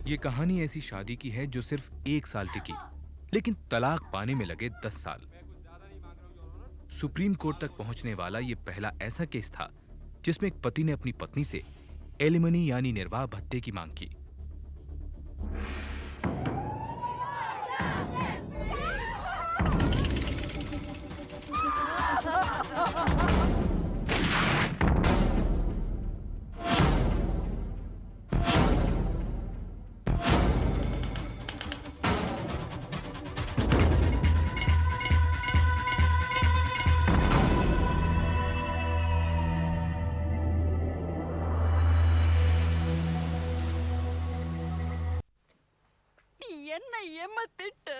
ये कहानी ऐसी शादी की है जो सिर्फ 1 साल टिकी, लेकिन तलाक पाने में लगे 10 साल। सुप्रीम कोर्ट तक पहुंचने वाला ये पहला ऐसा केस था जिसमें एक पति ने अपनी पत्नी से एलिमनी यानी निर्वाह भत्ते की मांग की। ಎನ್ನ ಎಮ್ಮತ್ತಿಟ್ಟು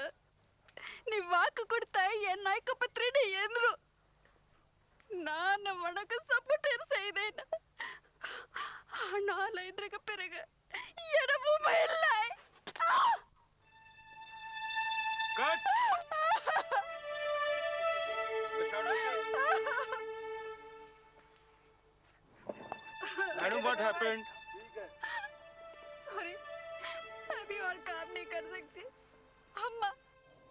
ನೀವ್ ವಾಕು ಕೊಡ್ತಾ ಎನ್ನ ಐಕಪತ್ರಿನಿ ಎಂದ್ರು ನಾನು ಮನಕ ಸಪೋರ್ಟ್ செய்தேன். ஆனால் இதற்கு பிறகு எடவும் இல்லை. Cut. Madam what happened? Sorry, अभी और काम नहीं कर सकती. अम्मा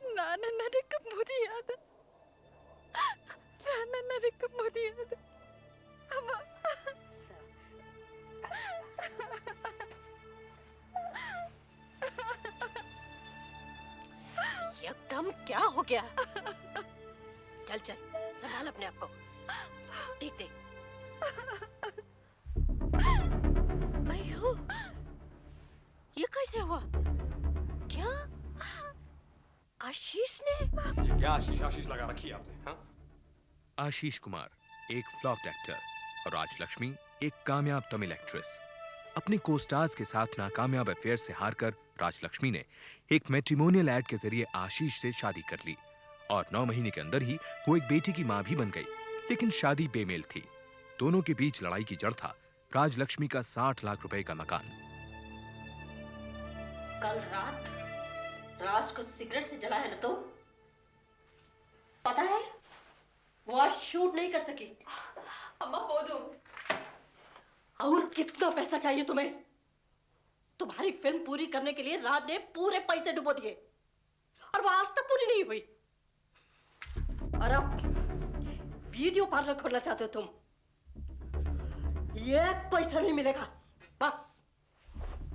नाना नरक मुदियाद. नाना नरक मुदियाद. अम्मा एकदम क्या हो गया? चल चल संभाल अपने आप को, ठीक देख। अयो, ये कैसे हुआ? क्या आशीष ने? क्या आशीष लगा रखी है आपने? हाँ? आशीष कुमार एक फ्लॉप्ड एक्टर और राजलक्ष्मी एक कामयाब तमिल एक्ट्रेस। अपने को-स्टार्स के साथ नाकामयाब अफेयर से हारकर राजलक्ष्मी ने एक मैट्रिमोनियल एड के जरिए आशीष से शादी कर ली और 9 महीने के अंदर ही वो एक बेटी की मां भी बन गई। लेकिन शादी बेमेल थी। दोनों के बीच लड़ाई की जड़ था राजलक्ष्मी का 60 लाख रुपए का मकान। कल रात राज को सिगरेट से जलाया ना, तो पता है वो आज शूट नहीं कर सकी। अम्मा पोदू, और कितना पैसा चाहिए तुम्हें? तुम्हारी फिल्म पूरी करने के लिए राज ने पूरे पैसे डुबो दिए और वो आज तक पूरी नहीं हुई। और अब वीडियो पार्लर खोलना चाहते हो तुम? एक पैसा नहीं मिलेगा। बस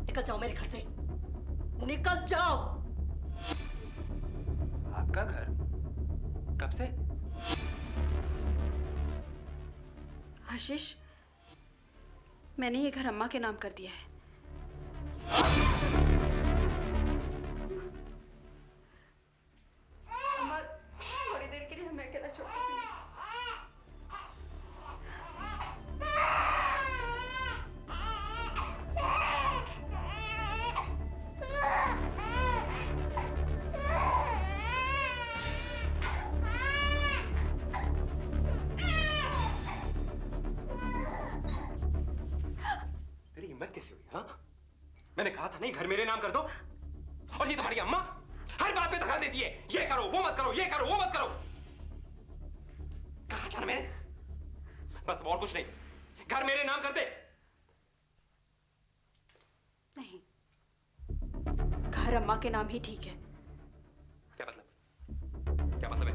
निकल जाओ मेरे घर से, निकल जाओ। आपका घर? कब से? आशीष, मैंने ये घर अम्मा के नाम कर दिया है। अम्मा, थोड़ी देर के लिए हमें अकेला छोड़ दो प्लीज। तेरी हिम्मत कैसे हुई? हाँ, मैंने कहा था नहीं घर मेरे नाम कर दो, और ये तुम्हारी अम्मा हर बात पे दखल देती है। ये करो वो मत करो, ये करो वो मत करो। कहा था ना मैंने, बस और कुछ नहीं, घर मेरे नाम कर दे। नहीं, घर अम्मा के नाम ही ठीक है। क्या मतलब? क्या मतलब है?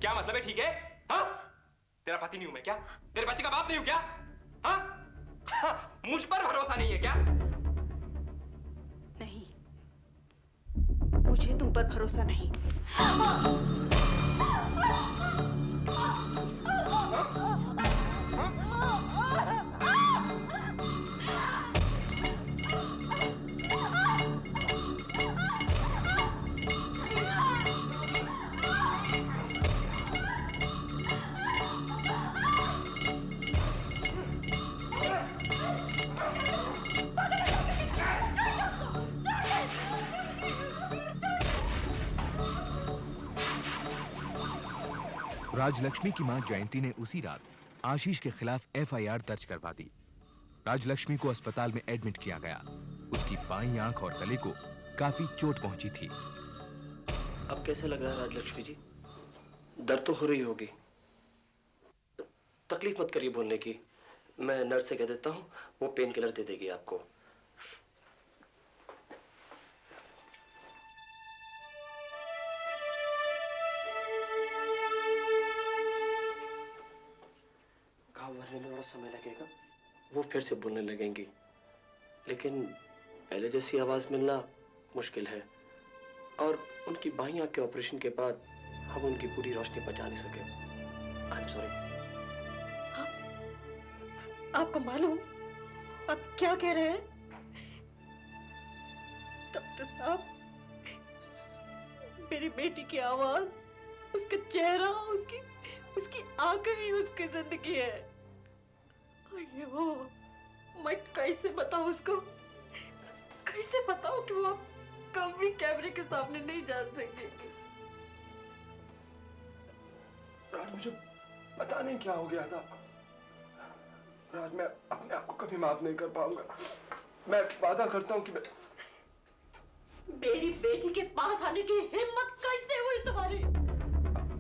क्या मतलब है ठीक है? हाँ? तेरा पति नहीं हूं मैं क्या? तेरे बच्चे का बाप नहीं हूं क्या? हाँ? हाँ, मुझ पर भरोसा नहीं है क्या? नहीं, मुझे तुम पर भरोसा नहीं। राजलक्ष्मी की मां जयंती ने उसी रात आशीष के खिलाफ एफआईआर दर्ज करवा दी। राजलक्ष्मी को अस्पताल में एडमिट किया गया। उसकी बाईं आंख और गले को काफी चोट पहुंची थी। अब कैसे लग रहा है राजलक्ष्मी जी? दर्द तो हो रही होगी। तकलीफ मत करिए बोलने की, मैं नर्स से कह देता हूँ, वो पेन किलर दे देगी आपको। में थोड़ा समय लगेगा, वो फिर से बोलने लगेंगी, लेकिन पहले जैसी आवाज मिलना मुश्किल है। और उनकी बाईं आंख के ऑपरेशन के बाद हम उनकी पूरी रोशनी बचा नहीं सके। आई एम सॉरी। आपको मालूम आप क्या कह रहे हैं? डॉक्टर साहब, मेरी बेटी की आवाज, उसका चेहरा, उसकी आंखें ही उसकी जिंदगी है। अयो, मैं कैसे बताऊं उसको? कैसे बताऊं कि वो कभी कैमरे के सामने नहीं जा सकेगी? राज, मुझे पता नहीं क्या हो गया था। राज, मैं अपने आप को कभी माफ नहीं कर पाऊंगा। मैं वादा करता हूँ कि मेरी बेटी के पास आने की हिम्मत कैसे हुई तुम्हारी?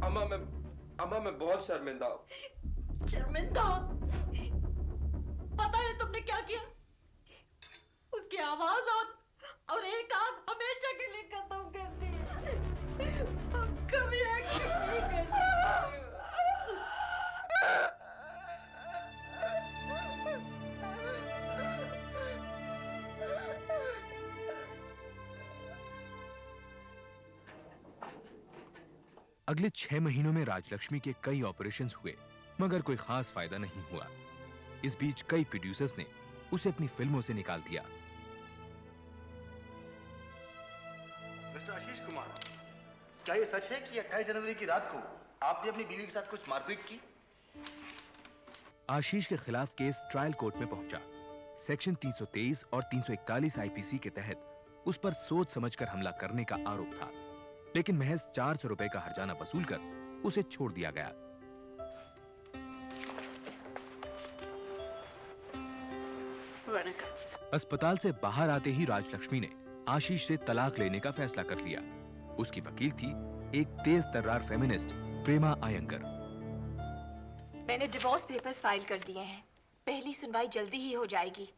अम्मा, मैं बहुत शर्मिंदा हूँ। शर्मिंदा? पता है तुमने क्या किया? उसकी आवाज और एक आंख हमेशा के लिए खत्म कर दी। हम कभी एक्सेप्ट नहीं कर अगले 6 महीनों में राजलक्ष्मी के कई ऑपरेशंस हुए, मगर कोई खास फायदा नहीं हुआ। इस बीच कई प्रोड्यूसर्स ने उसे अपनी फिल्मों से निकाल दिया। मिस्टर आशीष कुमार, क्या ये सच है कि 28 जनवरी की रात को आपने अपनी बीवी के साथ कुछ मारपीट की? आशीष के खिलाफ केस ट्रायल कोर्ट में पहुंचा। सेक्शन 323 और 341 आईपीसी के तहत उस पर सोच समझकर हमला करने का आरोप था, लेकिन महज 400 रुपए का हर्जाना वसूल कर उसे छोड़ दिया गया। अस्पताल से बाहर आते ही राजलक्ष्मी ने आशीष से तलाक लेने का फैसला कर लिया। उसकी वकील थी एक तेज तर्रार फेमिनिस्ट प्रेमा अयंगर। मैंने डिवोर्स पेपर्स फाइल कर दिए हैं। पहली सुनवाई जल्दी ही हो जाएगी।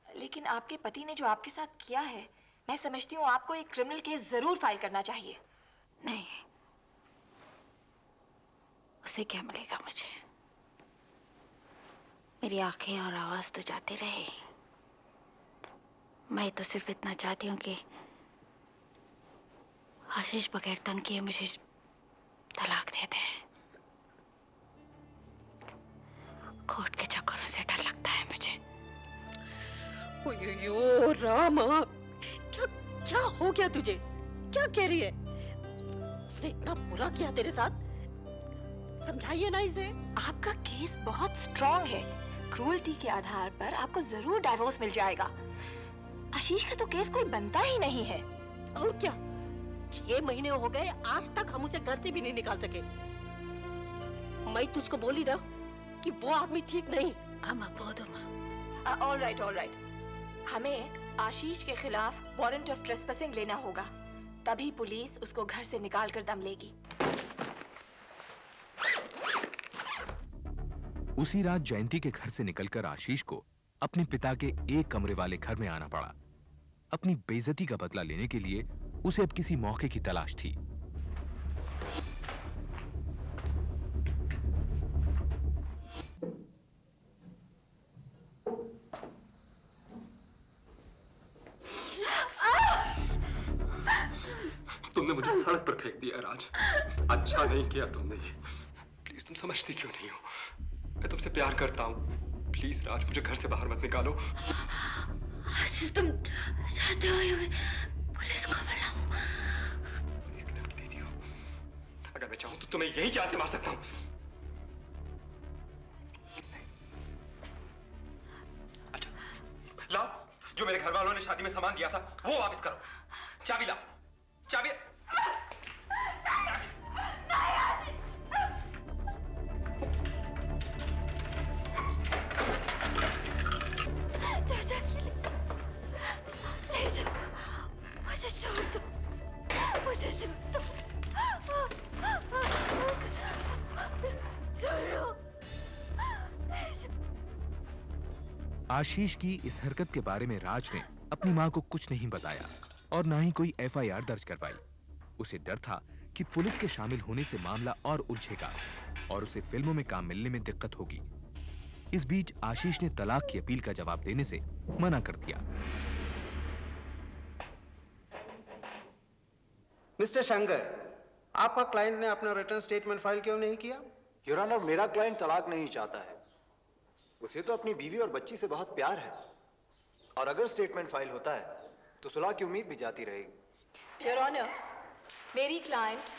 लेकिन आपके पति ने जो आपके साथ किया है, मैं समझती हूँ आपको एक क्रिमिनल केस जरूर फाइल करना चाहिए। नहीं, उसे क्या मिलेगा मुझे? मेरी आंखें और आवाज तो जाती रही। मैं तो सिर्फ इतना चाहती हूँ कि आशीष बगैर तंग किए मुझे तलाक दे दे। कोर्ट के चक्करों से डर लगता है मुझे। ओयो रामा, क्या हो गया तुझे? क्या कह रही है? उसने इतना बुरा किया तेरे साथ? समझाइए ना इसे। आपका केस बहुत स्ट्रॉन्ग है। क्रूअल्टी के आधार पर आपको जरूर डाइवोर्स मिल जाएगा। आशीष का तो केस कोई बनता ही नहीं है। और क्या, 6 महीने हो गए, आज तक हम उसे घर से भी नहीं निकाल सके। मैं तुझको बोली ना कि वो आदमी ठीक नहीं। All right. हमें आशीष के खिलाफ वारंट ऑफ ट्रेसपासिंग लेना होगा, तभी पुलिस उसको घर से निकाल कर दम लेगी। उसी रात जयंती के घर से निकलकर आशीष को अपने पिता के एक कमरे वाले घर में आना पड़ा। अपनी बेइज्जती का बदला लेने के लिए उसे अब किसी मौके की तलाश थी। तुमने मुझे सड़क पर फेंक दिया राज। अच्छा नहीं किया तुमने ये। प्लीज, तुम समझती क्यों नहीं हो? मैं तुमसे प्यार करता हूँ। प्लीज राज, मुझे घर से बाहर मत निकालो। तुम चाहते हो पुलिस को बुलाऊं? पुलिस की धमकी दे दी हो। अगर मैं चाहूँ तो तुम्हें यही जान से मार सकता हूँ। अच्छा, लाओ, जो मेरे घर वालों ने शादी में सामान दिया था वो वापस करो। चाबी लाओ, चाबी। मुझे छोड़ दो। आशीष की इस हरकत के बारे में राज ने अपनी मां को कुछ नहीं बताया और ना ही कोई एफआईआर दर्ज करवाई। उसे डर था कि पुलिस के शामिल होने से मामला और उलझेगा और उसे फिल्मों में काम मिलने में दिक्कत होगी। इस बीच आशीष ने तलाक की अपील का जवाब देने से मना कर दिया। मिस्टर शंकर, आपका क्लाइंट ने अपना रिटर्न स्टेटमेंट फाइल क्यों नहीं किया? योर ऑनर, मेरा क्लाइंट तलाक नहीं चाहता है। उसे तो अपनी बीवी और बच्ची से बहुत प्यार है, और अगर स्टेटमेंट फाइल होता है तो सुलह की उम्मीद भी जाती रहेगी। योर ऑनर, मेरी क्लाइंट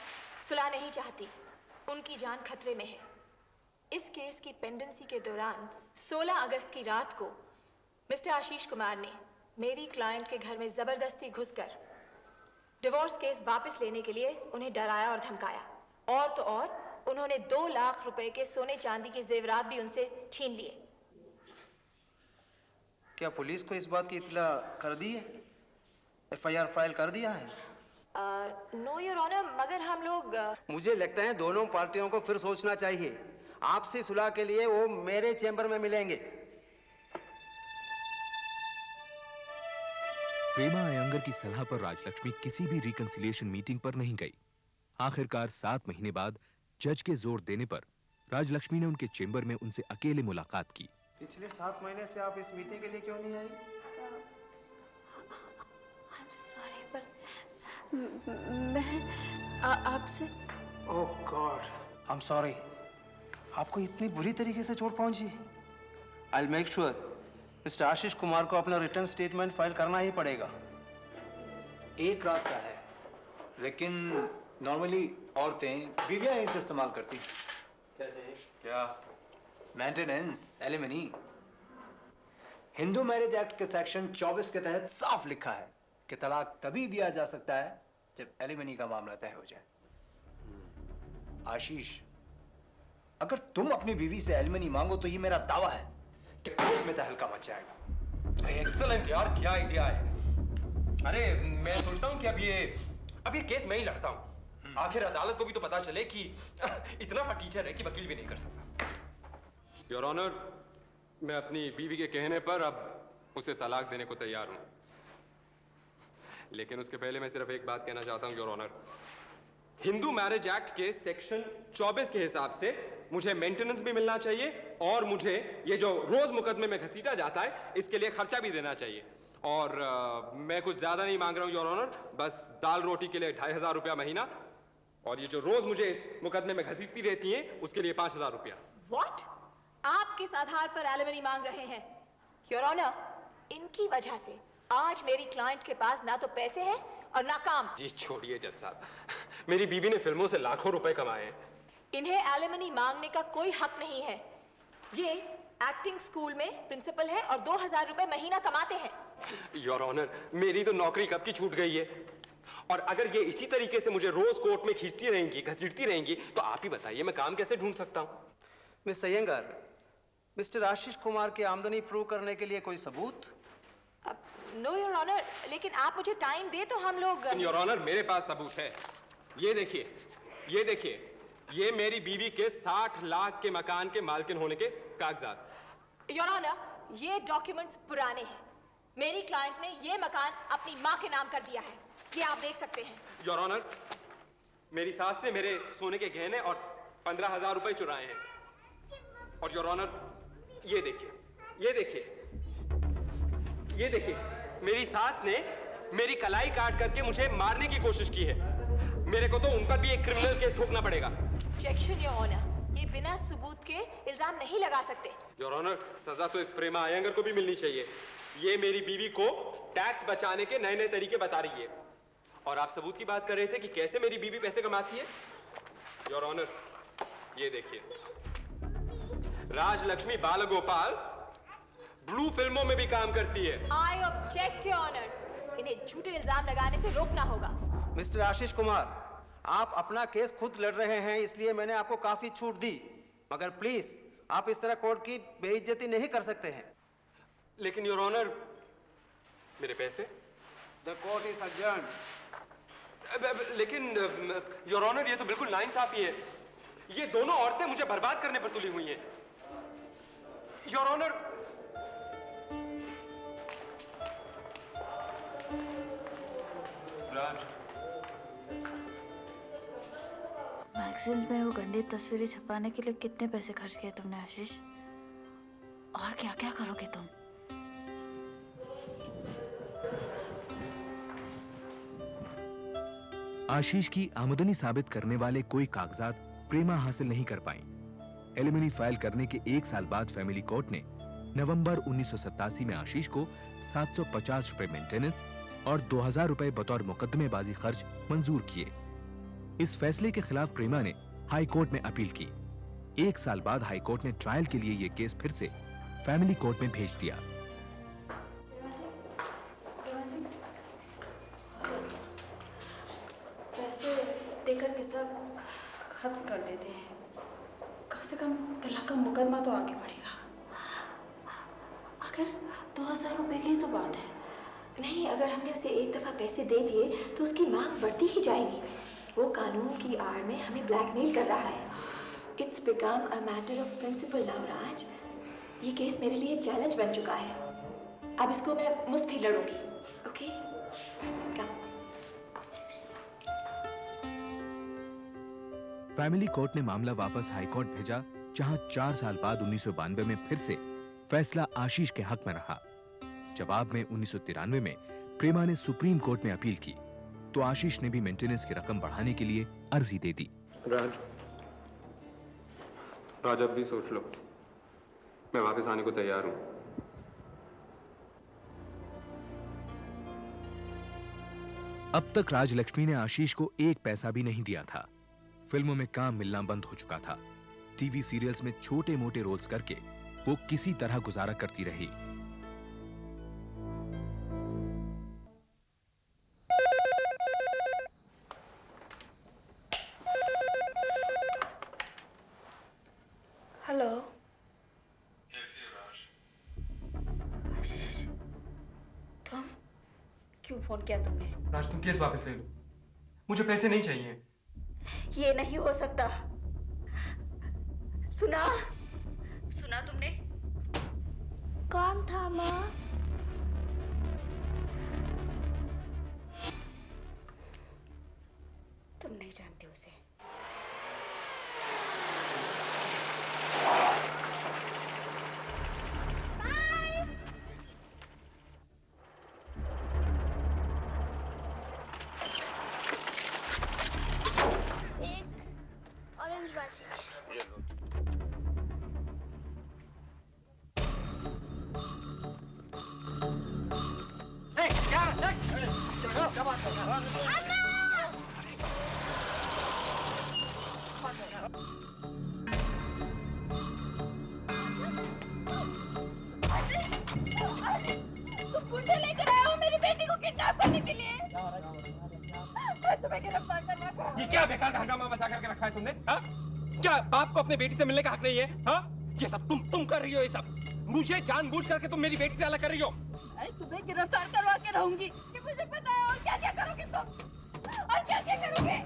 सुलह नहीं चाहती, उनकी जान खतरे में है। इस केस की पेंडेंसी के दौरान 16 अगस्त की रात को मिस्टर आशीष कुमार ने मेरी क्लाइंट के घर में जबरदस्ती घुसकर डिवोर्स केस वापस लेने के लिए उन्हें डराया और धमकाया, और तो और उन्होंने 2 लाख रुपए के सोने चांदी के जेवरात भी उनसे छीन लिए। क्या पुलिस को इस बात की इत्तला कर दी है? FIR फाइल कर दिया है? नो योर ऑनर, मगर हम लोग मुझे लगता है दोनों पार्टियों को फिर सोचना चाहिए। आपसी सुलह के लिए वो मेरे चैम्बर में मिलेंगे। प्रेमा अयंगर की सलाह पर राजलक्ष्मी किसी भी रिकंसिलिएशन मीटिंग पर नहीं गई। आखिरकार 7 महीने बाद जज के जोर देने पर राजलक्ष्मी ने उनके चेंबर में उनसे अकेले मुलाकात की। पिछले 7 महीने से आप इस मीटिंग के लिए क्यों नहीं आई? सॉरी, पर मैं आपसे oh God, I am sorry. आपको इतनी बुरी तरीके से चोट पहुंची? I will make sure mister Ashish Kumar को अपना रिटर्न स्टेटमेंट फाइल करना ही पड़ेगा। एक रास्ता है, लेकिन नॉर्मली औरतें बीवियां इसे इस्तेमाल करती हैं। कैसे? क्या? Maintenance, alimony. Hindu marriage act के सेक्शन 24 के तहत साफ लिखा है कि तलाक तभी दिया जा सकता है जब एलिमनी का मामला तय हो जाए। आशीष, अगर तुम अपनी बीवी से एलिमनी मांगो तो ये मेरा दावा है कि कोर्ट में तहलका मच जाएगा। अरे एक्सीलेंट यार, क्या आइडिया है। अरे मैं सोचता हूँ कि अब ये केस मैं ही लड़ता हूँ। आखिर अदालत को भी तो पता चले कि इतना फटीचर है कि वकील भी नहीं कर सकता। योर ऑनर, मैं अपनी बीवी के कहने पर अब उसे तलाक देने को तैयार हूं, लेकिन उसके पहले मैं सिर्फ एक बात कहना चाहता हूं your honour. Hindu marriage act के सेक्शन 24 के हिसाब से मुझे मेंटेनेंस भी मिलना चाहिए, और मुझे ये जो रोज मुकदमे में घसीटा जाता है इसके लिए खर्चा भी देना चाहिए। और मैं कुछ ज्यादा नहीं मांग रहा हूं योर ऑनर, बस दाल रोटी के लिए 2500 रुपया महीना, और ये जो रोज मुझे इस मुकदमे में घसीटती रहती हैं उसके लिए 5000 रुपया। व्हाट? आप किस आधार पर एलिमनी मांग रहे हैं? योर ऑनर, इनकी वजह से आज मेरी क्लाइंट के पास ना तो पैसे हैं और ना काम। जी छोड़िए जज साहब, मेरी बीवी ने फिल्मों से लाखों रुपए कमाए हैं। इन्हें एलिमनी मांगने का कोई हक नहीं है। ये एक्टिंग स्कूल में प्रिंसिपल है और 2000 रुपए महीना कमाते हैं। योर ऑनर, मेरी तो नौकरी कब की छूट गई है, और अगर ये इसी तरीके से मुझे रोज कोर्ट में खींचती रहेंगी, घसीटती रहेंगी, तो आप ही बताइए मैं काम कैसे ढूंढ सकता हूँ? मिस्टर अयंगर, मिस्टर आशीष कुमार की आमदनी प्रूव करने के लिए कोई सबूत? नो योर ऑनर, लेकिन आप मुझे टाइम दे तो हम लोग। योर ऑनर, मेरे पास सबूत है। ये देखिए, ये देखिए, ये मेरी बीवी के 60 लाख के मकान के मालकिन होने के कागजात। योर ऑनर, ये डॉक्यूमेंट्स पुराने हैं। मेरी क्लाइंट ने ये मकान अपनी माँ के नाम कर दिया है, ये आप देख सकते हैं। योर ऑनर, मेरी सास से मेरे सोने के गहने और 15,000 रुपए चुराए हैं। और योर ऑनर, ये देखिए, ये देखिए, ये देखिए, मेरी सास ने मेरी कलाई काट करके मुझे मारने की कोशिश की है। मेरे को तो उन पर भी एक क्रिमिनल केस ठोकना पड़ेगा। ऑब्जेक्शन योर ऑनर, ये बिना सबूत के इल्जाम नहीं लगा सकते। योर ऑनर, सजा तो इस प्रेमा अयंगर को भी मिलनी चाहिए। ये मेरी बीवी को टैक्स बचाने के नए नए तरीके बता रही है, और आप सबूत की बात कर रहे थे कि कैसे मेरी बीवी पैसे कमाती है। योर ऑनर, ये देखिए, राजलक्ष्मी बालगोपाल ब्लू फिल्मों में भी काम करती है। आई ऑब्जेक्ट योर ऑनर, इन्हें झूठे इल्जाम लगाने से रोकना होगा। मिस्टर आशीष कुमार, आप अपना केस खुद लड़ रहे हैं, इसलिए मैंने आपको काफी छूट दी, मगर प्लीज आप इस तरह कोर्ट की बेइज्जती नहीं कर सकते हैं। लेकिन योर ऑनर, मेरे पैसे? The court is adjourned. लेकिन योर ऑनर, ये तो बिल्कुल नाइंसाफी है। ये दोनों औरतें मुझे बर्बाद करने पर तुली हुई हैं। योर ऑनर, मैगजीन्स में वो गंदी तस्वीरें छपाने के लिए कितने पैसे खर्च किए तुमने आशीष? और क्या क्या करोगे तुम? आशीष की आमदनी साबित करने वाले कोई कागजात प्रेमा हासिल नहीं कर पाई। एलिमनी फाइल करने के 1 साल बाद फैमिली कोर्ट ने नवंबर 1987 में आशीष को 750 रुपए मेंटेनेंस और 2000 रुपए बतौर मुकदमेबाजी खर्च मंजूर किए। इस फैसले के खिलाफ प्रेमा ने हाई कोर्ट में अपील की। 1 साल बाद हाई कोर्ट ने ट्रायल के लिए यह केस फिर से फैमिली कोर्ट में भेज दिया। पैसे देकर किस्सा खत्म कर देते हैं, कम से कम तलाक का मुकदमा तो आगे बढ़ेगा। अगर 2000 रुपए की तो बात है नहीं, अगर हमने उसे एक दफा पैसे दे दिए तो उसकी मांग बढ़ती ही जाएगी। वो कानून की आड़ में हमें ब्लैकमेल कर रहा है। It's become a matter of principle now Raj. ये केस मेरे लिए चैलेंज बन चुका है। अब इसको मैं मुफ्त ही लड़ूंगी। Okay come. फैमिली कोर्ट ने मामला वापस हाई कोर्ट भेजा, जहां 4 साल बाद 1992 में फिर से फैसला आशीष के हक में रहा। जवाब में 1993 में प्रेमा ने सुप्रीम कोर्ट में अपील की तो आशीष ने भी मेंटेनेंस की रकम बढ़ाने के लिए अर्जी दे दी। राज अब भी सोच लो, मैं वापस आने को तैयार हूं। अब तक राजलक्ष्मी ने आशीष को 1 पैसा भी नहीं दिया था। फिल्मों में काम मिलना बंद हो चुका था। टीवी सीरियल्स में छोटे मोटे रोल्स करके वो किसी तरह गुजारा करती रही। हेलो। कैसी है राज? आशीष, तुम क्यों फोन किया तुमने? राज तुम केस वापस ले लो, मुझे पैसे नहीं चाहिए। ये नहीं हो सकता। सुना तुमने? कौन था माँ? तुम नहीं जानती उसे। ऑरेंज बार चाहिए। क्या बात कर रहा है? तुम गुंडे लेकर आए हो मेरी बेटी को किडनैप करने के लिए। मैं तुम्हें गिरफ्तार करना चाहता हूं। ये क्या बेकार हंगामा मचा करके रखा है तुमने? हाँ? क्या बाप को अपने बेटी से मिलने का हक नहीं है? हाँ? ये सब तुम कर रही हो। ये सब मुझे जानबूझ करके तुम मेरी बेटी से अलग कर रही हो। तुम्हें गिरफ्तार करवा के रहूंगी। कि मुझे पता है और क्या क्या करोगे तुम, और क्या क्या करोगे।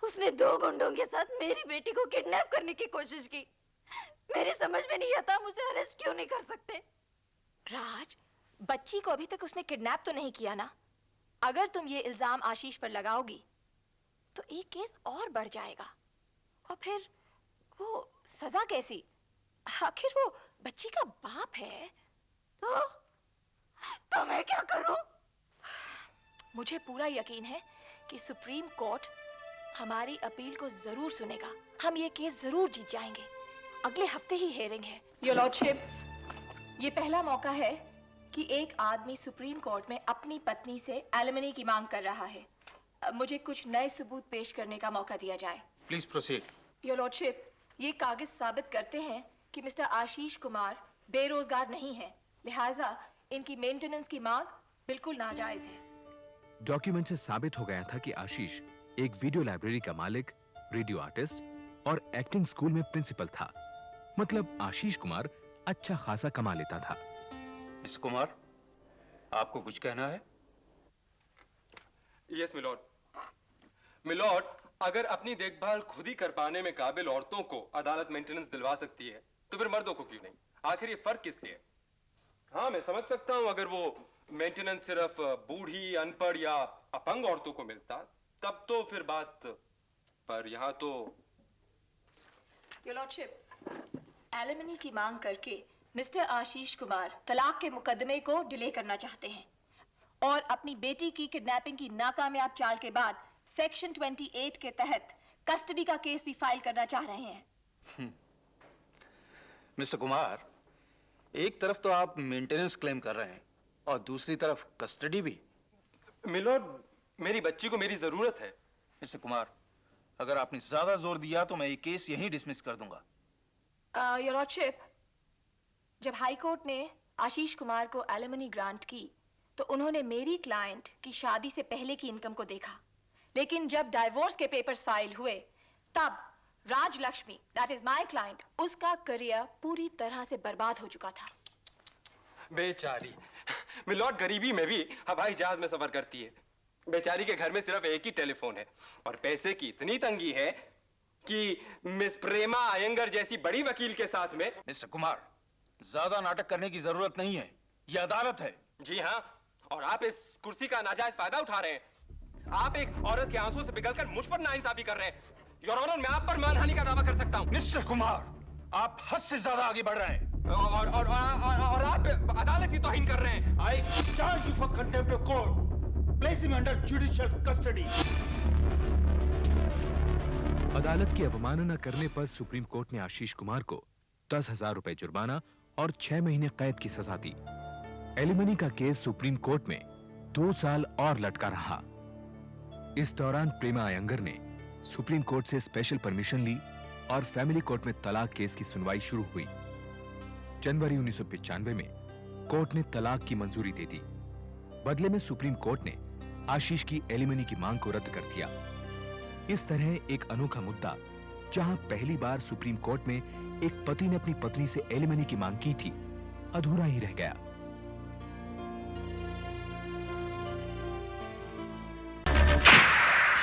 उसने 2 गुंडों के साथ मेरी बेटी को किडनैप करने की कोशिश की। मेरी समझ में नहीं आता मुझे अरेस्ट क्यों नहीं कर सकते। राज, बच्ची को अभी तक उसने किडनैप तो नहीं किया ना? अगर तुम ये इल्जाम आशीष पर लगाओगी तो एक केस और बढ़ जाएगा, और फिर वो सजा कैसी? आखिर वो बच्ची का बाप है। तो मैं क्या करूं? मुझे पूरा यकीन है कि सुप्रीम कोर्ट हमारी अपील को जरूर सुनेगा। हम ये केस जरूर जीत जाएंगे। अगले हफ्ते ही हेयरिंग है। योर लॉर्डशिप, ये पहला मौका है कि एक आदमी सुप्रीम कोर्ट में अपनी पत्नी से एलिमनी की मांग कर रहा है। मुझे कुछ नए सबूत पेश करने का मौका दिया जाए। Please proceed. योर लॉर्डशिप, ये कागज साबित करते हैं कि मिस्टर आशीष कुमार बेरोजगार नहीं है, लिहाजा इनकी मेंटेनेंस की मांग बिल्कुल नाजायज है। डॉक्यूमेंट से साबित हो गया था कि आशीष एक वीडियो लाइब्रेरी का मालिक, रेडियो आर्टिस्ट और एक्टिंग स्कूल में प्रिंसिपल था। मतलब आशीष कुमार अच्छा खासा कमा लेता था। मिस्टर कुमार, आपको कुछ कहना है? Yes milord. मिलॉर्ड, अगर अपनी देखभाल खुद ही कर पाने में काबिल औरतों को अदालत मेंटेनेंस दिलवा सकती है तो फिर मर्दों को क्यों नहीं? आखिर ये फर्क किस लिए? हाँ, मैं समझ सकता हूं अगर वो मेंटेनेंस सिर्फ बूढ़ी, अनपढ़ या अपंग औरतों को मिलता तब तो फिर बात, पर यहां तो। योर लॉर्डशिप, एलिमनी की मांग करके मिस्टर आशीष कुमार तलाक के मुकदमे को डिले करना चाहते हैं और अपनी बेटी की किडनैपिंग की नाकामयाब चाल के बाद सेक्शन 28 के तहत कस्टडी का केस भी फाइल करना चाह रहे हैं। मिस्टर कुमार, एक तरफ तो आप मेंटेनेंस क्लेम कर रहे हैं और दूसरी तरफ कस्टडी भी। मिलोड, मेरी बच्ची को मेरी जरूरत है। मिस्टर कुमार, अगर आपने ज्यादा जोर दिया तो मैं ये केस यहीं डिसमिस कर दूंगा। योर लॉर्डशिप, जब हाई कोर्ट ने आशीष कुमार को एलिमनी ग्रांट की तो उन्होंने मेरी क्लाइंट की शादी से पहले की इनकम को देखा, लेकिन जब डाइवोर्स के पेपर्स फाइल हुए तब Rajalakshmi, that is my client, उसका करियर पूरी तरह से बर्बाद हो चुका था। बेचारी मिलोड, गरीबी में भी हवाई जहाज में सफर करती है। बेचारी के घर में सिर्फ एक ही टेलीफोन है और पैसे की इतनी तंगी है कि मिस प्रेमा अयंगर जैसी बड़ी वकील के साथ में। मिस्टर कुमार, ज्यादा नाटक करने की जरूरत नहीं है, ये अदालत है। जी हाँ, और आप इस कुर्सी का नाजायज फायदा उठा रहे हैं। आप एक औरत के आंसू से पिघलकर मुझ पर नाइंसाफी कर रहे हैं। योर ऑनर, मैं आप पर मानहानि का दावा कर सकता हूं। मिस्टर कुमार, आप हद से ज्यादा आगे बढ़ रहे हैं और आप अदालत की तौहीन कर रहे हैं। I charge you for contempt of court. Place him under judicial custody. अदालत की अवमानना करने पर सुप्रीम कोर्ट ने आशीष कुमार को 10,000 रुपए जुर्माना और 6 महीने कैद की सजा दी। एलिमनी का केस सुप्रीम कोर्ट में 2 साल और लटका रहा। इस दौरान प्रेमा अयंगर ने सुप्रीम कोर्ट से स्पेशल परमिशन ली और फैमिली कोर्ट में तलाक केस की सुनवाई शुरू हुई। जनवरी 1995 में कोर्ट ने तलाक की मंजूरी दे दी। बदले में सुप्रीम कोर्ट ने आशीष की एलिमनी की मांग को रद्द कर दिया। इस तरह एक अनोखा मुद्दा, जहां पहली बार सुप्रीम कोर्ट में एक पति ने अपनी पत्नी से एलिमनी की मांग की थी, अधूरा ही रह गया।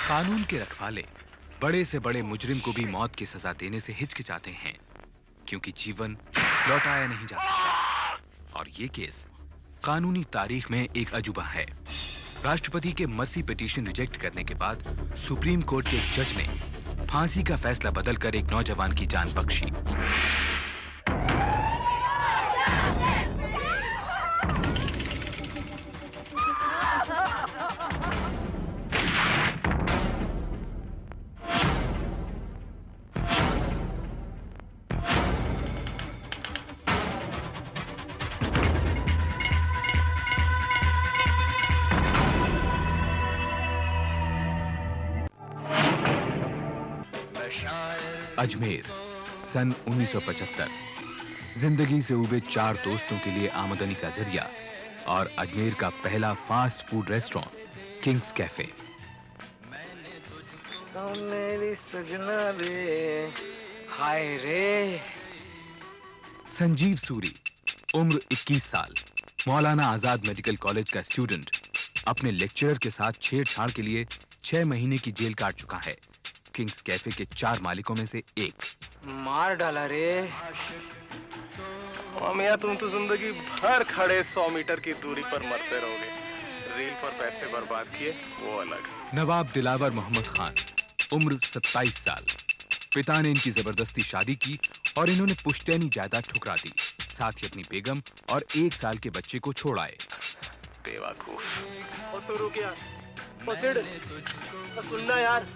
कानून के रखवाले बड़े से बड़े मुजरिम को भी मौत की सजा देने से हिचकिचाते हैं, क्योंकि जीवन लौटाया नहीं जा सकता। और ये केस कानूनी तारीख में एक अजूबा है। राष्ट्रपति के मर्सी पिटीशन रिजेक्ट करने के बाद सुप्रीम कोर्ट के एक जज ने फांसी का फैसला बदलकर एक नौजवान की जान बख्शी। अजमेर, सन 1975। जिंदगी से उबे 4 दोस्तों के लिए आमदनी का जरिया और अजमेर का पहला fast food restaurant Kings cafe. मेरी सजना रे, हाय रे। संजीव सूरी, उम्र 21 साल, मौलाना आजाद मेडिकल कॉलेज का स्टूडेंट, अपने लेक्चरर के साथ छेड़छाड़ के लिए 6 महीने की जेल काट चुका है। किंग्स कैफे के 4 मालिकों में से एक। मार डाला रे। मियां, तुम तो जिंदगी भर खड़े 100 मीटर की दूरी पर मरते रहोगे। रील पर पैसे बर्बाद किए वो अलग। नवाब दिलावर मोहम्मद खान, उम्र 27 साल, पिता ने इनकी जबरदस्ती शादी की और इन्होंने पुश्तैनी जायदाद ठुकरा दी। साथ ही अपनी बेगम और 1 साल के बच्चे को छोड़ आए। बेवकूफ। और तू रुक यार। ओ सिड, सुनना यार।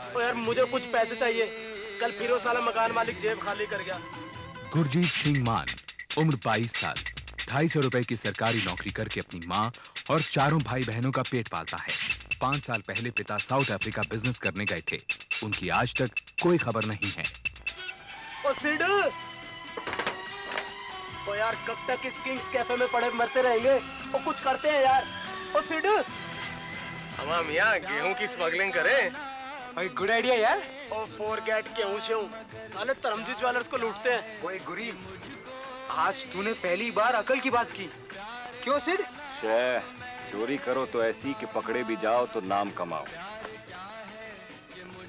ओ यार, मुझे कुछ पैसे चाहिए। कल फिर वो साला मकान मालिक जेब खाली कर गया। गुरजीत सिंह मान, उम्र 22 साल, 250 रुपए की सरकारी नौकरी करके अपनी माँ और 4 भाई बहनों का पेट पालता है। 5 साल पहले पिता साउथ अफ्रीका बिजनेस करने गए थे। उनकी आज तक कोई खबर नहीं है। ओ सिड, ओ यार, कब तक इस किंग्स कैफे में पड़े मरते रहेंगे? ओ कुछ करते हैं यार। ओ सिड, हमारा मियां गेहूं की स्मगलिंग करें। गुड आइडिया यार। ओ फॉरगेट गेहूं शेहूं, साले तरमजी ज्वेलर्स को लूटते हैं। ओए गुरी, आज तूने पहली बार अकल की बात की। क्यों सिड? चोरी करो तो ऐसी कि पकड़े भी जाओ तो नाम कमाओ।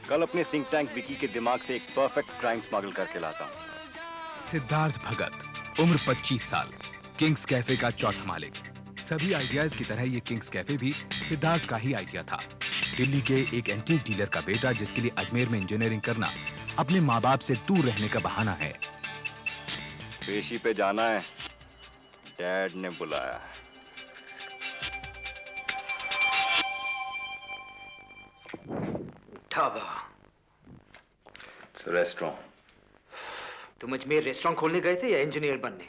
कल अपने थिंक टैंक विकी के दिमाग से एक परफेक्ट क्राइम स्मगल करके लाता हूँ। सिद्धार्थ भगत, उम्र 25 साल, किंग्स कैफे का चौथा मालिक। सभी आइडियाज की तरह ये किंग्स कैफे भी सिद्धार्थ का ही आइडिया था। दिल्ली के एक एंटीक डीलर का बेटा, जिसके लिए अजमेर में इंजीनियरिंग करना अपने माँ बाप से दूर रहने का बहाना है। पेशी पे जाना है, डैड ने बुलाया। ढाबा। रेस्टोरेंट। तुम अजमेर रेस्टोरेंट खोलने गए थे या इंजीनियर बनने?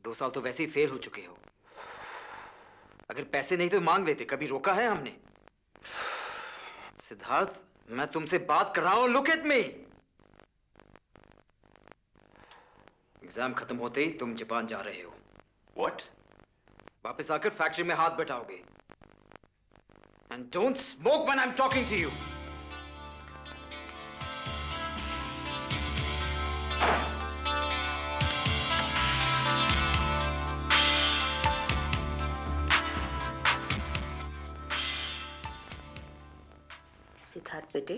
2 साल तो वैसे ही फेल हो चुके हो। अगर पैसे नहीं तो मांग लेते, कभी रोका है हमने? सिद्धार्थ, मैं तुमसे बात कर रहा हूं, लुक एट मी। एग्जाम खत्म होते ही तुम जापान जा रहे हो। What? वापस आकर फैक्ट्री में हाथ बटाओगे। And don't smoke when I'm talking to you. Siddharth बेटे,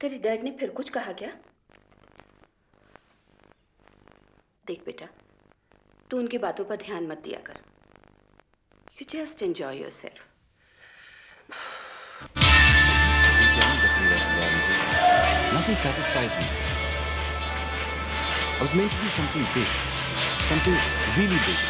तेरे डैड ने फिर कुछ कहा क्या? देख बेटा, तू उनकी बातों पर ध्यान मत दिया कर। You just enjoy yourself. Nothing satisfies me. I was meant to do something big, something really big.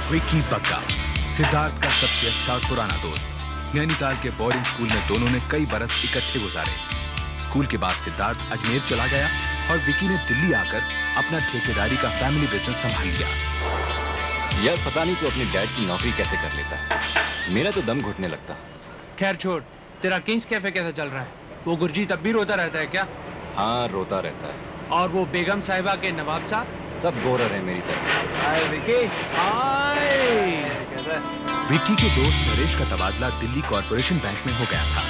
Vicky Bagga, Siddharth का सबसे अच्छा और पुराना दोस्त। नैनीताल के बोर्डिंग स्कूल में दोनों ने कई बरस इकट्ठे गुजारे। स्कूल के बाद सिद्धार्थ अजमेर चला गया और विकी ने दिल्ली आकर अपना ठेकेदारी का फैमिली बिजनेस संभाल लिया। यार पता नहीं तू अपने डैड की नौकरी कैसे कर लेता है, मेरा तो दम घुटने लगता। खैर छोड़, तेरा किंग्स कैफे कैसा चल रहा है? वो गुरजी तब भी रोता रहता है क्या? हाँ रोता रहता है। और वो बेगम साहिबा के नवाब साहब सब गोरर है मेरी तरह। हाय विकी। हाय। विक्की के दोस्त नरेश का तबादला दिल्ली कॉर्पोरेशन बैंक में हो गया था।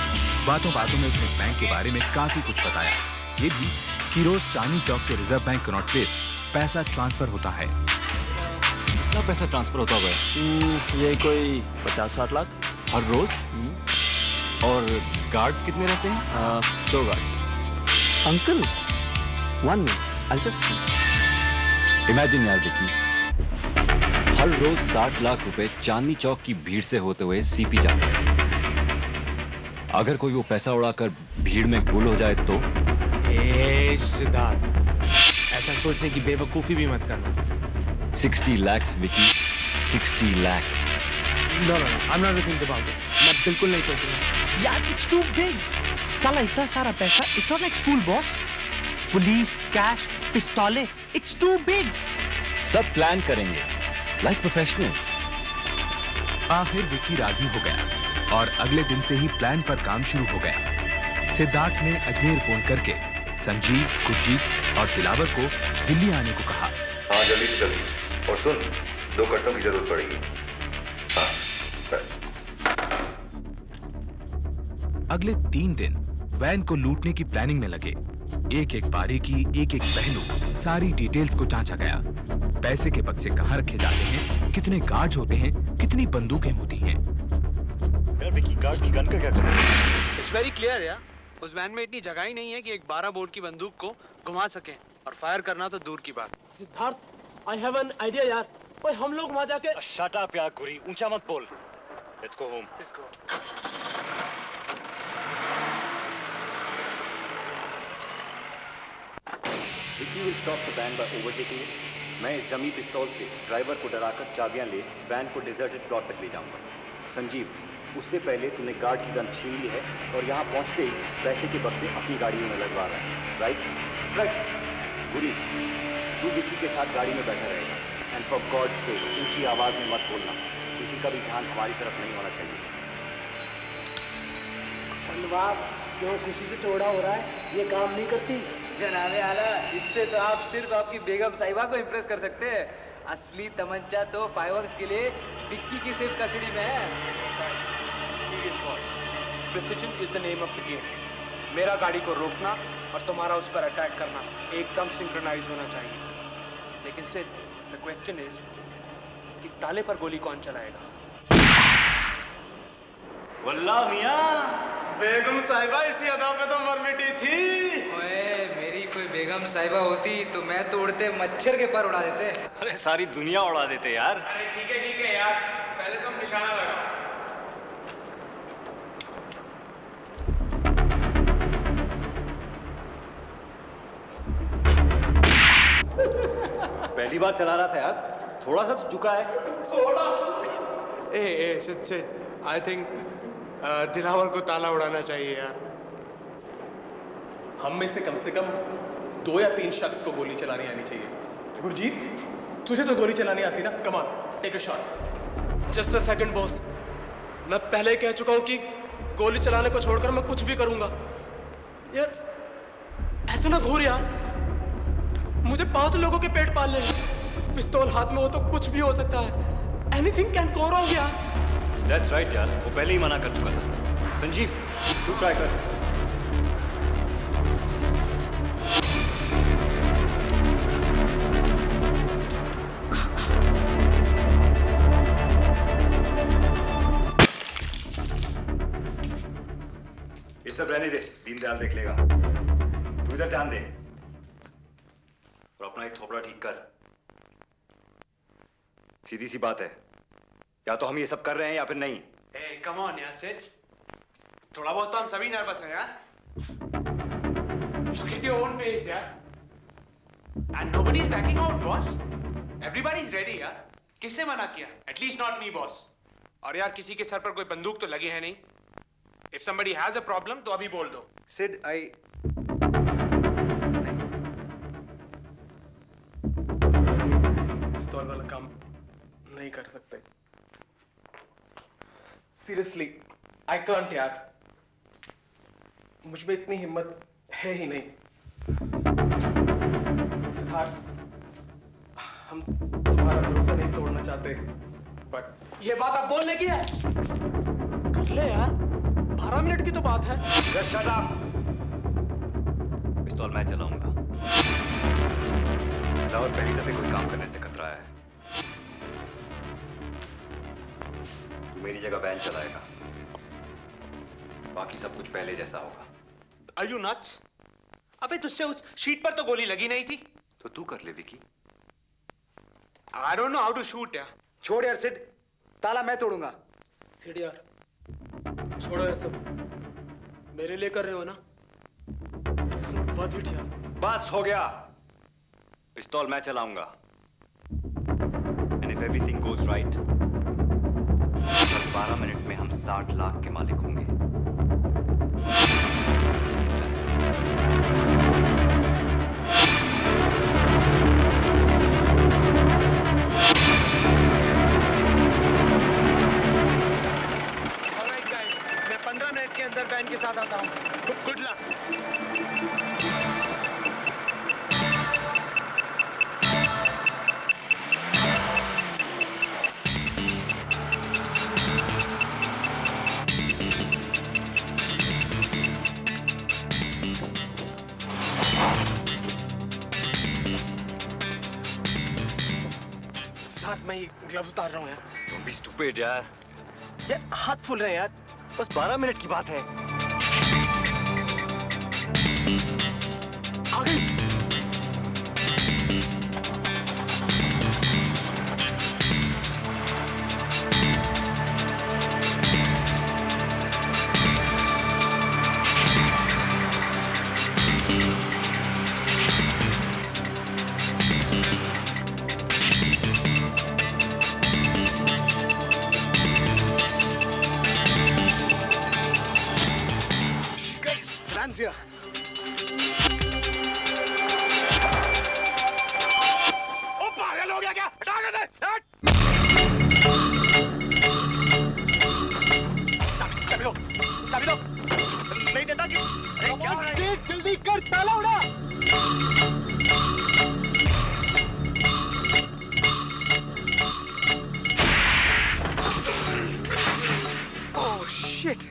बातों बातों में उसने बैंक के बारे में काफी कुछ बताया, ये भी कि रोज चांदनी चौक से रिजर्व बैंक कनॉट प्लेस पैसा ट्रांसफर होता है। कितना पैसा ट्रांसफर होता होगा? ये कोई 50-60 लाख हर रोज। और गार्ड्स कितने रहते हैं? 2 guards. Uncle, 1 minute, I'll just... imagine यार विकी, हर रोज 60 लाख रुपए चांदनी चौक की भीड़ से होते हुए सीपी जाते हैं। अगर कोई वो पैसा उड़ाकर भीड़ में गुल हो जाए तो? सिद्धार्थ, ऐसा सोचने की बेवकूफी भी मत करना। 60 lakhs Vicky, 60 lakhs। No, I'm not thinking about it. मैं बिल्कुल नहीं सोचूंगा। यार, it's too big. साला इतना सारा पैसा, it's not like school boss. Police, cash, पिस्तौलें, it's too big. सब प्लान करेंगे, like professionals. आखिर विक्की राजी हो गया और अगले दिन से ही प्लान पर काम शुरू हो गया। सिद्धार्थ ने अजमेर फोन करके संजीव, गुरजीत और दिलावर को दिल्ली आने को कहा। हाँ जल्दी से जल्दी। और सुन, 2 कट्टों की जरूरत पड़ेगी। हाँ। अगले 3 दिन वैन को लूटने की प्लानिंग में लगे। एक एक बारीकी, एक एक पहलू, सारी डिटेल्स को जांचा गया। पैसे के बक्से कहाँ रखे जाते हैं, कितने गार्ड्स होते हैं, कितनी बंदूकें होती हैं। यार विकी, गार्ड की गन का क्या करें? It's very clear यार। उस वैन में इतनी जगह ही नहीं है कि एक 12 बोर की बंदूक को घुमा सकें, और फायर करना तो दूर की बात। Siddharth, I have an idea यार। ओए हम लोग वहाँ जाके... Shut up यार गुरी, ऊंचा मत बोल। Let's go home. Vicky will stop the van by overtaking it. मैं इस डमी पिस्तौल से ड्राइवर को डराकर चाबियां ले वैन को डिजर्टेड प्लॉट तक ले जाऊंगा। संजीव, उससे पहले तूने गार्ड की गन छीन ली है और यहाँ पहुँचते ही पैसे के बक्से अपनी गाड़ियों में लगवा रहा है। राइट? गुरी, तू विक्की के साथ गाड़ी में बैठा रहेगा। एंड फॉर गॉड से ऊंची आवाज में मत बोलना, किसी का भी ध्यान हमारी तरफ नहीं होना चाहिए। धन्यवाद, क्यों खुशी से चौड़ा हो रहा है? ये काम नहीं करती। जनाबे आला, इससे तो आप सिर्फ आपकी बेगम साहिबा को इम्प्रेस कर सकते हैं। असली तमंचा तो फायरवर्क्स के लिए विक्की की सेफ कस्टडी में है। Serious boss. Precision is the name of the game. मेरा गाड़ी को रोकना और तुम्हारा उस पर अटैक करना एकदम सिंक्रोनाइज होना चाहिए। लेकिन सिर्फ the question is कि ताले पर गोली कौन चलाएगा? वल्लाह मियां, बेगम साहिबा इसी अदा पे तो मर मिटी थी। ओए, मेरी कोई बेगम साहिबा होती तो मैं तो उड़ते मच्छर के पर उड़ा देते। अरे सारी दुनिया उड़ा देते यार। अरे ठीक है यार, निशाना लगाओ। पहली बार चला रहा था यार, थोड़ा सा तो झुका है। थोड़ा ए सिड आई थिंक दिलावर को ताला उड़ाना चाहिए यार। हम में से कम 2 या 3 शख्स को गोली चलानी आनी चाहिए। गुरजीत, तुझे तो गोली चलानी आती ना? Come on, take a shot. Just a second boss, मैं पहले ही कह चुका हूं कि गोली चलाने को छोड़कर मैं कुछ भी करूंगा। यार ऐसा ना घूर यार, मुझे 5 लोगों के पेट पालने हैं। पिस्तौल हाथ में हो तो कुछ भी हो सकता है। एनीथिंग कैन गो रॉन्ग यार। That's right यार, वो पहले ही मना कर चुका था। संजीव, तू ट्राई कर। ये सब रहने दे, दीनदयाल देख लेगा। तू इधर ध्यान दे और अपना एक थोपड़ा ठीक कर। सीधी सी बात है, या तो हम ये सब कर रहे हैं या फिर नहीं। Hey, come on यार सिड, थोड़ा बहुत तो हम सभी नर्वस हैं यार। Look at your own face यार। And nobody is backing out, boss. Everybody is ready यार। किसने मना किया? At least not me, boss. और यार किसी के सर पर कोई बंदूक तो लगी है नहीं। If somebody has a problem, तो अभी बोल दो। सिड, पिस्तौल वाला काम नहीं कर सकते। सीरियसली, आई कांट यार। मुझ में इतनी हिम्मत है ही नहीं। सिद्धार्थ, हम तुम्हारा भरोसा नहीं तोड़ना चाहते, बट ये बात आप बोलने की है। कर ले यार, 12 मिनट की तो बात है। Just shut up! पिस्तौल मैं चलाऊंगा। और पहली दफे कोई काम करने से कतरा है। तू मेरी जगह वैन चलाएगा, बाकी सब कुछ पहले जैसा होगा। Are you nuts? अबे तुझसे उस शीट पर तो गोली लगी नहीं थी। तो तू कर ले Vicky. I don't know how to shoot यार। छोड़ यार सिड, ताला मैं तोड़ूंगा। सिड यार, छोड़ो ये सब। मेरे लिए कर रहे हो ना? It's not worth it यार। बस हो गया, पिस्तौल मैं चलाऊंगा। And if everything goes right, 12 minute में हम 60 लाख के मालिक होंगे। 60 lakhs। Alright guys, मैं 15 मिनट के अंदर वैन के साथ आता हूँ। Good luck। मैं ये ग्लव्स उतार रहा हूँ यार। Don't be stupid यार। यार हाथ फूल रहे हैं यार। बस 12 मिनट की बात है। आ गई। Here. ओ पागल हो गया क्या? हटा के दे। चाबी लो, चाबी लो। नहीं देता कि? अरे क्या हो रहा है? जल्दी कर, ताला उड़ा। Oh shit!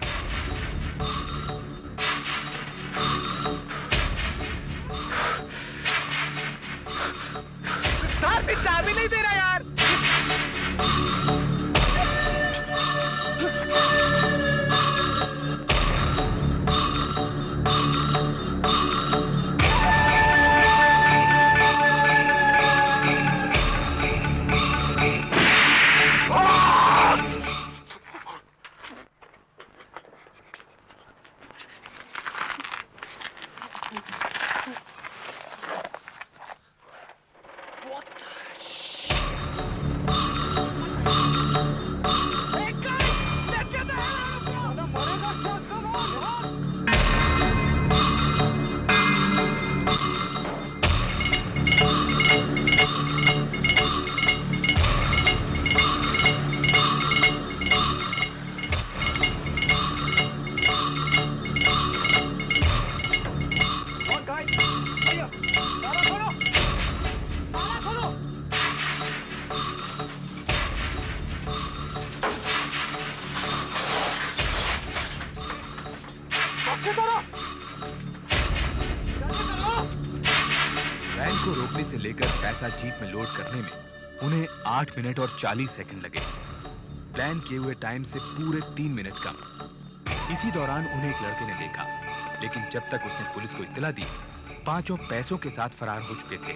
चाबी नहीं दे रहा यार। को रोकने से लेकर पैसा जीप में लोड करने में उन्हें 8 मिनट और 40 सेकंड लगे। प्लान किए हुए टाइम से पूरे 3 मिनट कम। इसी दौरान उन्हें एक लड़के ने देखा, लेकिन जब तक उसने पुलिस को इत्तला दी, पांचों पैसों के साथ फरार हो चुके थे।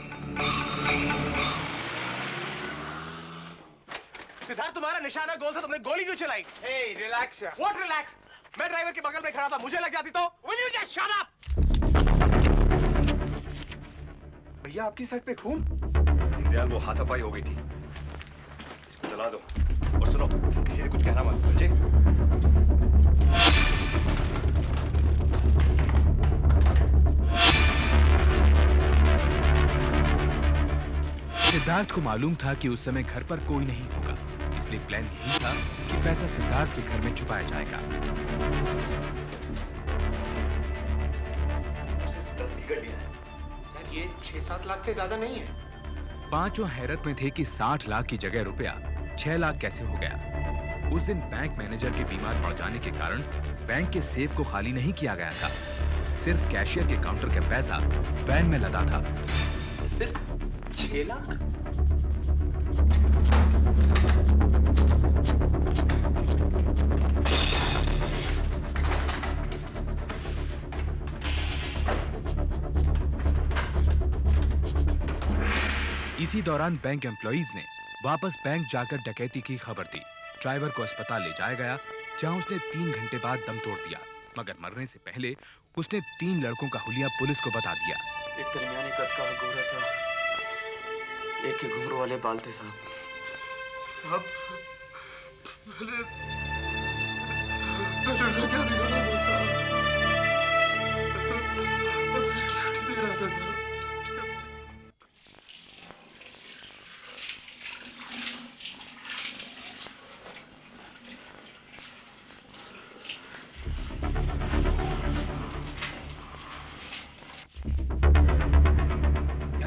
सिद्धार्थ, तुम्हारा निशाना गोल से तुमने गोली क्यों चलाई? Hey, relax, यार। What relax? मैं ड्राइवर के बगल में खड़ा था, मुझे लग जाती तो? Will you just shut up? भैया, आपकी शर्ट पे खून? दीनदयाल, वो हाथापाई हो गई थी। इसको जला दो। और सुनो, किसी से कुछ कहना मत, समझे? सिद्धार्थ को मालूम था कि उस समय घर पर कोई नहीं होगा, इसलिए प्लान यही था कि पैसा सिद्धार्थ के घर में छुपाया जाएगा। 10 की गड्डियां हैं। यार, ये 6-7 लाख से ज्यादा नहीं है। पांचों हैरत में थे कि 60 लाख की जगह रुपया 6 लाख कैसे हो गया। उस दिन बैंक मैनेजर के बीमार पड़ जाने के कारण बैंक के सेफ को खाली नहीं किया गया था। सिर्फ कैशियर के काउंटर का पैसा वैन में लदा था। सिर्फ 6 लाख? इसी दौरान बैंक एम्प्लॉइज ने वापस बैंक जाकर डकैती की खबर दी। ड्राइवर को अस्पताल ले जाया गया, जहां उसने 3 घंटे बाद दम तोड़ दिया, मगर मरने से पहले उसने 3 लड़कों का हुलिया पुलिस को बता दिया। एक दरमियाने कद का गोरा सा, एक के घुंघरू वाले बाल थे साहब। पहले लड़का क्या निकाला था साहब? तो सिक्योरिटी दे रहा था साहब।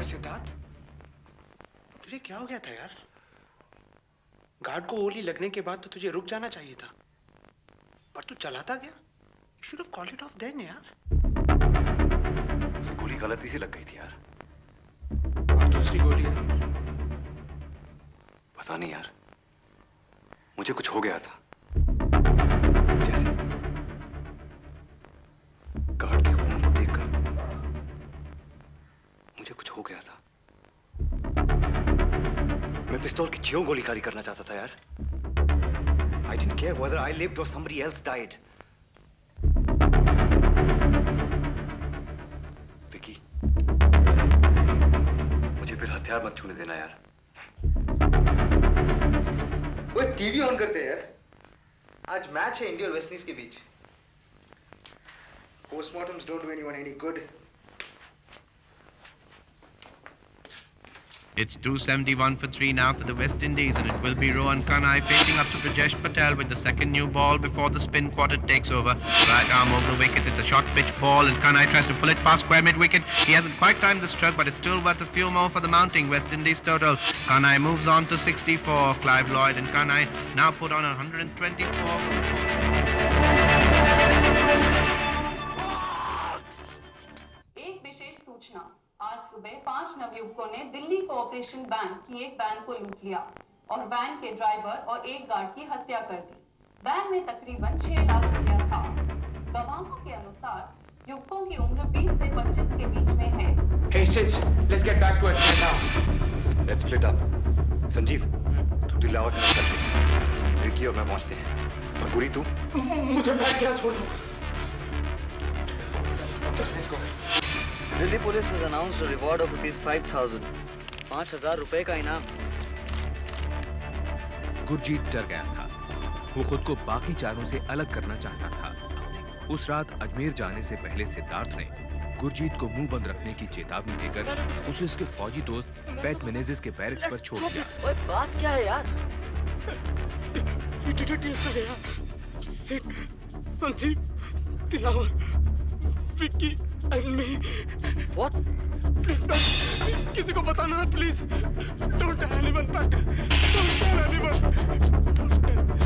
सिद्धार्थ, तुझे क्या हो गया था यार? गार्ड को गोली लगने के बाद तो तुझे रुक जाना चाहिए था, पर तू चलाता गया। You should have called it off then, यार। उसे गोली गलती से लग गई थी यार। और दूसरी गोली है? पता नहीं यार, मुझे कुछ हो गया था। जैसे गार्ड के खून को देखकर मुझे कुछ हो गया था। मैं पिस्तौल की 6 गोली खाली करना चाहता था यार। I didn't care whether I lived or somebody else died. Vicky, मुझे फिर हथियार मत छूने देना यार। वो टीवी ऑन करते हैं यार। आज मैच है इंडिया और वेस्ट इंडीज के बीच। Postmortems don't do anyone any good. It's 271 for 3 now for the West Indies, and it will be Rohan Kanhai facing up to Brajesh Patel with the second new ball before the spin quarter takes over. Right arm over the wickets, it's a short pitch ball, and Kanhai tries to pull it past square mid-wicket. He hasn't quite timed the stroke, but it's still worth a few more for the mounting West Indies total. Kanhai moves on to 64. Clive Lloyd and Kanhai now put on 124 for the एक विशेष सूचना। आज सुबह 5 नवयुवकों ने Delhi cooperation bank की एक van को लूट लिया और वैन के ड्राइवर और एक गार्ड की हत्या कर दी। वैन में तकरीबन 6 लाख रुपया था। गवाहों के अनुसार युवकों की उम्र 20 से 25 के बीच में है। Hey Sid, let's get back to it now. Let's split up. Sanjeev, तू दिलावत न कर। विकी और मैं पहुंचते हैं। और गुरी तू? मुझे बैठ के छोड़ दो। Let's go. Delhi police has announced a reward of ₹5,000. 5,000 रुपए का इनाम। गुरजीत डर गया था। वो खुद को बाकी चारों से अलग करना चाहता था। उस रात अजमेर जाने से पहले सिद्धार्थ ने गुरजीत को मुंह बंद रखने की चेतावनी देकर उसे उसके फौजी दोस्त पैट मेनेजिस के बैरक्स पर छोड़ दिया। ओए, बात क्या है यार? We did it yesterday, यार। Sid, Sanjeev, Dilawar, Vicky and me. What? Please, man, किसी को बताना, please. Don't tell anyone, Pat. Don't tell anyone. Don't tell.